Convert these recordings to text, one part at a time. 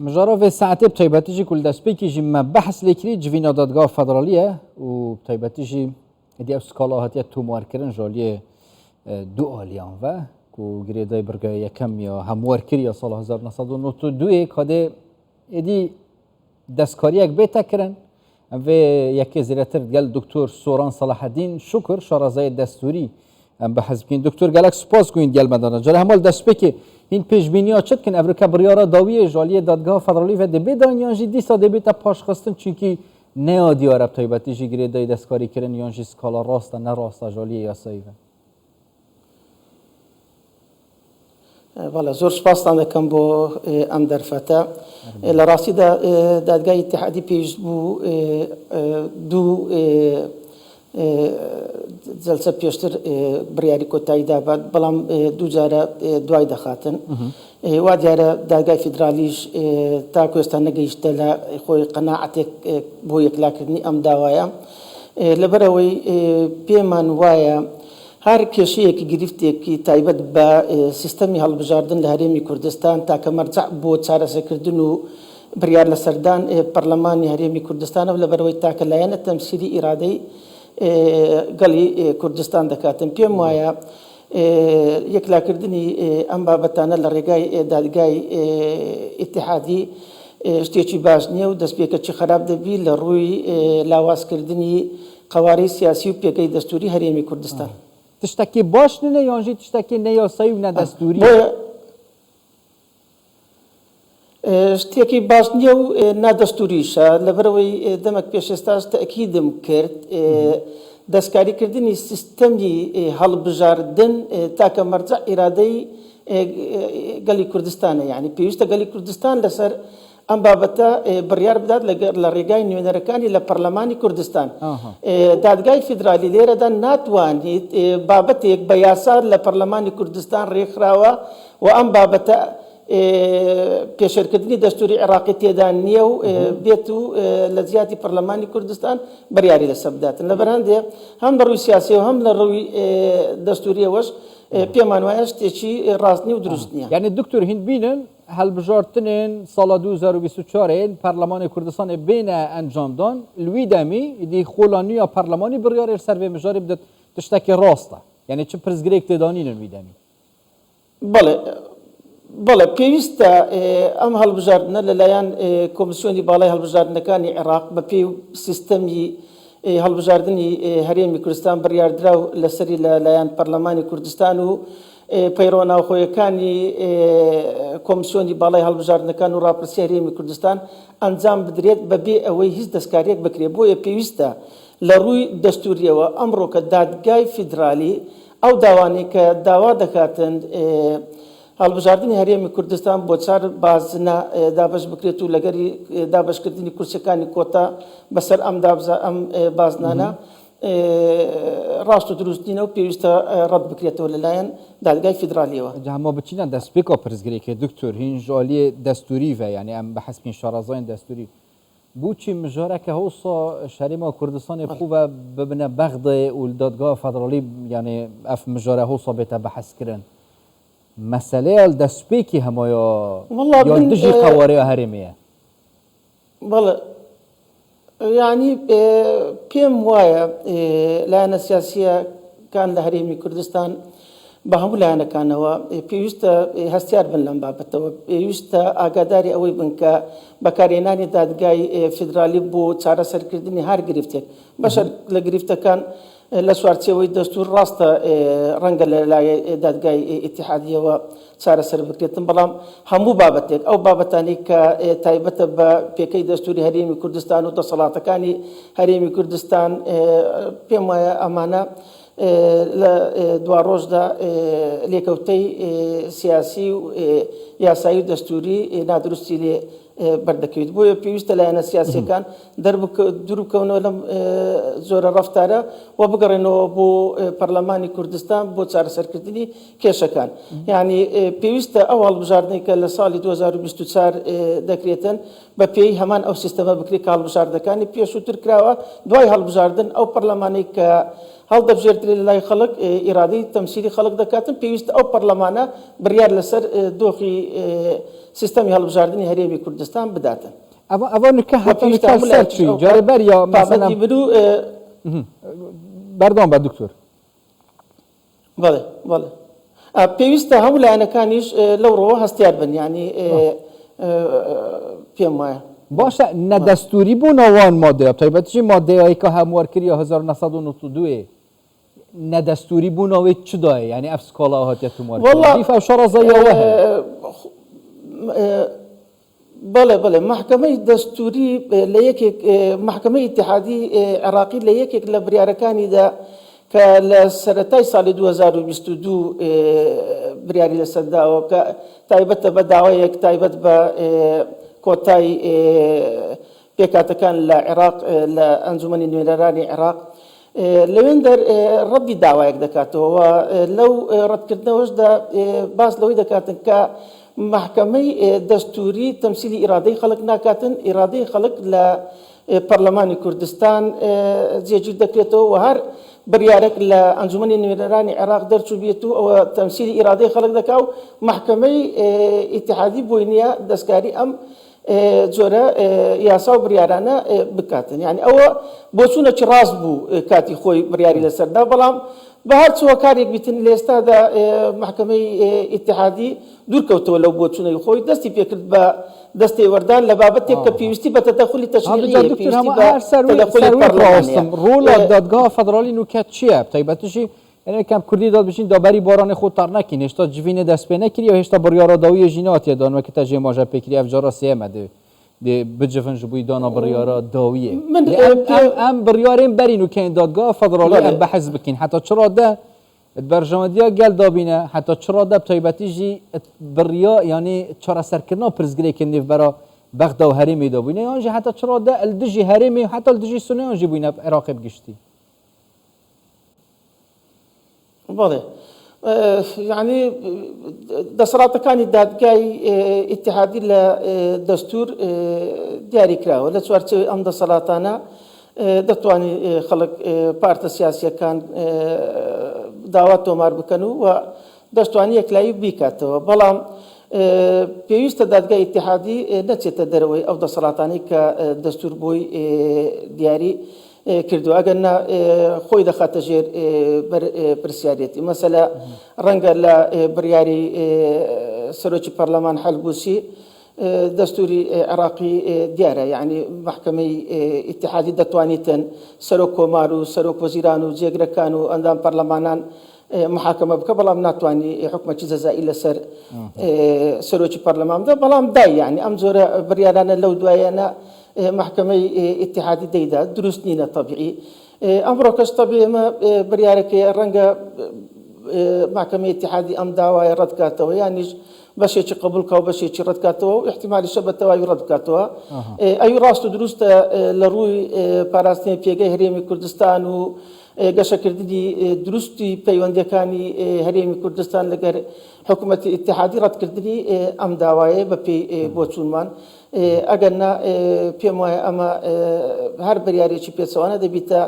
مجرد في ساعتي بتايباتيجي كل دسبيكي جي ما بحث لكري جفينا دادگاه فدرالية و بتايباتيجي دي اسكالا هاتيا تو ماركرن جالية دو آليان و كو گریدای برگای یکم یا هموار کری سال 1992 کده ادی دستکاری یک بیت کرن و یکی زیرتر گل دکتر سوران صلاح الدین شکر شارزای دستوری به حزب کن دکتر گلک سپاس کوین گل مدانه جاره همال دست بکی این پیش بینی ها چد کن افریقا بریارا داوی جالی دادگاه فدرالی و دبی دانیانجی دی ساده بیت پاش خستن چونکی نه دیار ابتایباتی جی گریدای دستکاری کرن یانجی سکالا راست نه راست جالی یاسایی والله زور سپاسان دکم بو ام درفته لراسی دادگاه اتحادی پیش بو دو جلسه پیشتر بریاری کوتای دابد بلام دو جاره دوای دخاتن و دیاره دادگاه فدرالیش تا کوستان نگیشته ل خوی قناعتك بو یکلاکردنی ام داوایا لبروی پیمان وایا هر کشیه که گرفته که تایبت با سیستمی هالبجاردن لهرمی کردستان تا که مرجع بود چاره کردن و بریار لسردان پارلمانی هرمی کردستان و لبروی تا که لایه تمثیلی ارادی قلی کردستان دکاتم پیام وایا یک لاکردنی ام بابتانه لرگای دادگای اتحادی اشتیاچی باش نیو دست بیکه چی خراب دبی لروی لاواز کردنی قواری سیاسی و پیگی دستوری هرمی کردستان تشتكي باش نيا يانجي تشتكي نيا صايب نا دستوري اشتكي باش نيا نا دستوري شا لبروي دمك بيشستاش تأكيدم كرت دستكاري كردني سيستمي هالبجاردن تاكا مرجع إرادي قالي كردستان يعني بيوستا قالي كردستان لسر ام بابتا بريار بدات لرجاي نيونركاني لبرلماني كردستان دادگاه فدرالي ليره دا ناتواني بابتك بياسار لبرلماني كردستان ريخراوا وام بابتا بيشركتني دستوري عراقي تيدانيو بيتو لزياتي برلماني كردستان برياري لسبدات لبران دي هم لروي سياسي وهم لروي دستوري وش بيمان واش تشي راسني ودرستني يعني الدكتور هند بينن هل بجارتنين سال 2024 برلمان كردستان بين انجام دان الويدامي دي خولانيا برلماني بريار سر به مجاري بدت تشتكي راسته يعني چه برزگريك تدانين الويدامي بله پیوسته ام هالبجاردنا للايان كوميسيوني بالاي هالبجاردنا كان عراق بپیو سيستمي هالبجاردني هريمي كردستان بريار دراو لسري للايان برلماني كردستان و پیرونا خوی کانی کمیسیونی بالای هالبجاردن کانو راپرسی هرمی کردستان انجام بدرید ببی اوی هیچ دستکاریک بکری بوی پیوسته لروی دستوریه و امرو که دادگاه فدرالی او داوانی که داوا دکاتن هالبجاردنی هرمی کردستان بوچار بازنا دابش بکری تو لگری دابش کردنی کرسکانی کوتا بسر ام دابزا ام بازنانا راستو دروستينا وبيوستا رد بكريته للاين دادگاه فدراليه جهما بتشينا دسبيكا برزگريك دكتور هين جالي دستوري و يعني ام بحسب شارزين دستوري بوچي مجارك هوصا شريمه كردستان خوبه ببنه بغد والدادگاه فدرالي يعني اف مجاره هوصا بيتا بحث كرن مساله الدسبيكي هما يا دجي قواريا هرميه والله يعني بيم وايا لأن السياسية كان لهريمي كردستان بهم لأن كان هو بيوستا هستيار بن لمبا بتو بيوستا أقداري أوي بنكا بكاريناني دادگاي فدرالي بو تشارة سركردني هار گرفتك بشر لگرفته كان لسوارتي وي دستور راستا رنگ لا دادگاي اتحادية و تشارة سر بكريتن بلام همو بابتك أو بابتاني كتايبت بيكي دستوري هريمي كردستان وتصلاة كاني هريمي كردستان بيما أمانة دواروج دا ليكوتي سياسي ياسايو دستوري نادرستي لي بردكيد بو بيوست لأن السياسي كان درب كونه لم زور رفتاره وبقرنه بو برلماني كردستان بو تشار سركتني كيش كان يعني بيوست أول بجاردني كالسال 2024 دكريتن ببي همان أو سيستم بكري كالبجارد كان بيشو تركراوا دواي هالبجاردن أو برلماني ك هل دبجرت لله خلق إرادي تمثيلي خلق دكاتن بيوست أو برلمانه بريار لسر دوخي سيستم هالبجاردني هريمي كردستان کوردستان بداتن ئەوە نکە هەتا نکە سەرچی جارێبەر یا مثلا بەردەوام بە دکتۆر بەڵێ بەڵێ پێویستە هەموو لایەنەکانیش لەو ڕۆ هەستیار بن ینی پێم وایە باشە نەدەستوری بوونەوەوان مادەیە تایبەتیژی مادەیەی کە هەموارکردی 1992 نەدەستوری بوونەوەی چ دایە یعنی ئەف سکاڵا هاتیە تومارکردی فەو شەڕەزەیەوە هەیە بەڵێ بەڵێ محکەمەی دەستوری لە یەکێک محکەمەی ئیتیحادی عێراقی لە یەکێک لە بریارەکانیدا کە لە سەرەتای ساڵی 2022 بریاری لەسەرداوە کە تایبەتە بە داوایەک تایبەت بە کۆتای پێکاتەکان لە عێراق لە ئەنجومەنی نوێنەرانی عێراق لەوێن دەر ڕەتی داوایەک دەکاتەوە لەو ڕەتکردنەوەشدا باس لەوەی دەکاتن کە محکەمەی دەستوری تەمسیلی ئیرادەی خەڵک ناکاتن ئیرادەی خەڵک لە پەرلەمانی کوردستان جێگیر دەکرێتەوە و هەر بڕیارێک لە ئەنجومەنی نوێنەرانی عێراق دەرچوو بێت و ئەوە تەمسیلی ئیرادەی خەڵک دەکا و محکەمەی ئیتیحادی بۆی نییە دەستکاری ئەم جۆرە یاسا و بریارانە بکاتن یعنی ئەوە بۆ چوونەکی ڕاست بوو کاتی خۆی بریاری لەسەردا بەڵام بە هەر چووە کارێک بیتن لە ئێستادا محکەمەی ئیتیحادی دوورکەوتەوە لەو بۆ چوونەی خۆی دەستی پێکرد بە دەستی وەردان لە بابەتێک کە پێویستی بە تەدەخلی تەشریعی پێویستی بە تەدەخلی پەرلەمانیە ڕۆڵە دادگا فەدرالی نوکات چییە تایبەتیژی یەکەم کوردی داد بچین دابەری بارانی خۆ تار نەکەین هێشتا جوینە دەست پێ نەکردی و هێشتا بڕیارەداویە ژیناتیە دانوە کە تەژێ ماژە پێکری ئەفجارە سێمە بجفن ji bûî dana biryara dawiyê em biryarên berîn û keyên dadgeha federalî em behez bikin heta çira de berjamediya gel dabîne heta çira de taybetî jî birya yanî çareserkirina pirzgirêkên nêvbera bexda û herêmê de bûne yan jî heta çira de li dijî herêmê heta li dijî Suneyan jî bûne Iraqê bigiştî بەڵێ يعني دەسەڵاتەکانی دادگای ئیتیحادی لە دەستور دیاری کراوە لە چوارچێوەی ئەم دەسەڵاتانە دەتوانێت خەڵک پارتە سیاسیەکان داوا تۆمار بکەن و دەستوانی یەکلایی بیکاتەوە بەڵام پێویستە دادگای ئیتیحادی نەچێتە دەرەوەی ئەو دەسەڵاتانی کە دەستور بۆی دیاری کردو ئەگەر خۆی دەخاتە ژێر پرسیارەتی مەسەلا ڕەنگە لە بڕیاری سەرۆکی پەرلەمان هەڵبووسی دەستوری عێراقی دیارە یعنی محکەمەی ئیتیحادی دەتوانیتن سەرۆک کۆمار و سەرۆک وەزیران و جێگرەکان و ئەندام پەرلەمانان محاکەمە بکە بەڵام ناتوانانی حکومەتی جەزایی لەسەر سەرۆکی پەرلەمان بدە بەڵام دای یعنی ئەم جۆرە بڕیارانە لەو دوایانە محکەمەی ئیتیحادی دەیدا دروست نینە طبیعی ئەمڕۆ کەس طبیعی ئەمە بڕیارەکەی ڕەنگە محکەمەی ئیتیحادی ئەم داوای ڕەت کاتەوە یانیش بەشێکی قبول کە و بەشێکی ڕەت کاتەوە و احتیمالی شە بە تەواوی ڕەت بکاتەوە ئەوی ڕاست و دروستە لە ڕووی پاراستنی پێگەی هەرێمی کوردستان و گەشەکردنی دروستی پەیوەندیەکانی هەرێمی کوردستان لەگەر حکوومەتی ئیتیحادی ڕەتکردنی ئەم داوایە بە پێی بۆ چوونمان ئەگەر پێم وایە ئەمە هەر بریارێکی پێچەوانە دەبیتە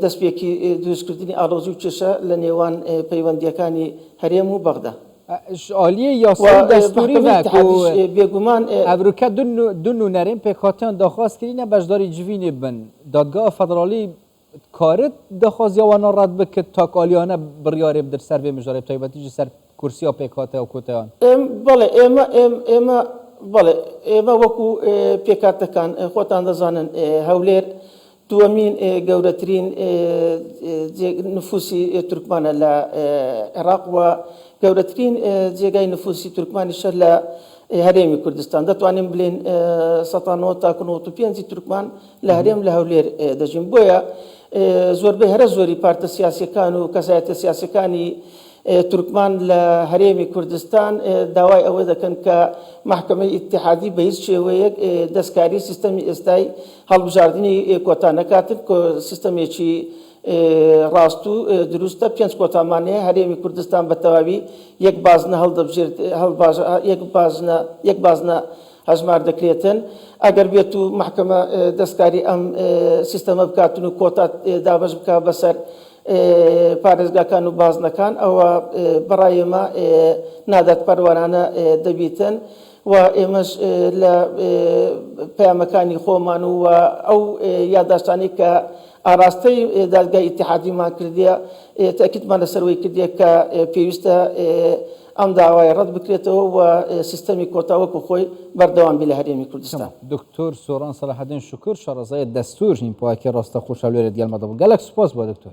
دەستپێکی دروستکردنی ئاڵۆزی و کێشە لە نێوان پەیوەندیەکانی هەرێم و بەغدا عالیە یاسای دەستوری بێگومان ئەبروکە دو نوونەرێن پێکهاتیان داخواستکردینە بەشداری جوینێ بن دادگا فەدرالی کارت دەخوازیەوانە ڕەت بکرد تاکالیانە بڕیارێ بدر سەر بێ مژارێ تایبەتیژی سەر کورسیا پێکهاتە و کۆتەیان بەڵێ ئێمە وەکو پێکاتەکان خۆتان دەزانن هەولێر دووەمین گەورەترین نفوسی تورکمانە لە عێراق و گەورەترین جێگای نفوسی تورکمانیشە لە هەرێمی کوردستان دەتوانین بڵێن 1995 تا 95 تورکمان لە هەرێم لە هەولێر دەژین بۆیە زۆربەی هەرە زۆری پارتە سیاسیەکان و کەسایەتە سیاسەکانی تورکمان لە هەرێمی کوردستان داوای ئەوە دەکەن کە محکەمەی ئیتیحادی بە هیچ شێوەیەک دەستکاری سیستەمی ئێستای هەڵبژاردننی کۆتا نەکاتن سیستەمێکی ڕاست و دروستە پێنج کۆتامانەیە هەرێمی کوردستان بە تەواوی یەک بازنە هەڵدەبژێت یەک بازنە هەژمار دەکرێتن ئەگەر بێت و محکەمە دەستکاری ئەم سیستەمە بکاتن و کۆتا دابش بکە بەسەر پارێزگاکان و بازنەکان ئەوە بەڕای ئێمە نادات پەروەرانە دەبیتن وإمش لا بيامكاني خومان أو ياداشتاني كأراستي دادگاه اتحادی ما کردیا تأكيد ما لسروي كرديا كبيوستا أم دعوة رد بكريته وسيستمي كوتا وكوخوي بردوام بالهريمي كردستان. دكتور سوران صلاح الدين شكر شارزای دستور این پاکی راستا خوش اولویت گل مدام. گلک سپاس با دکتور.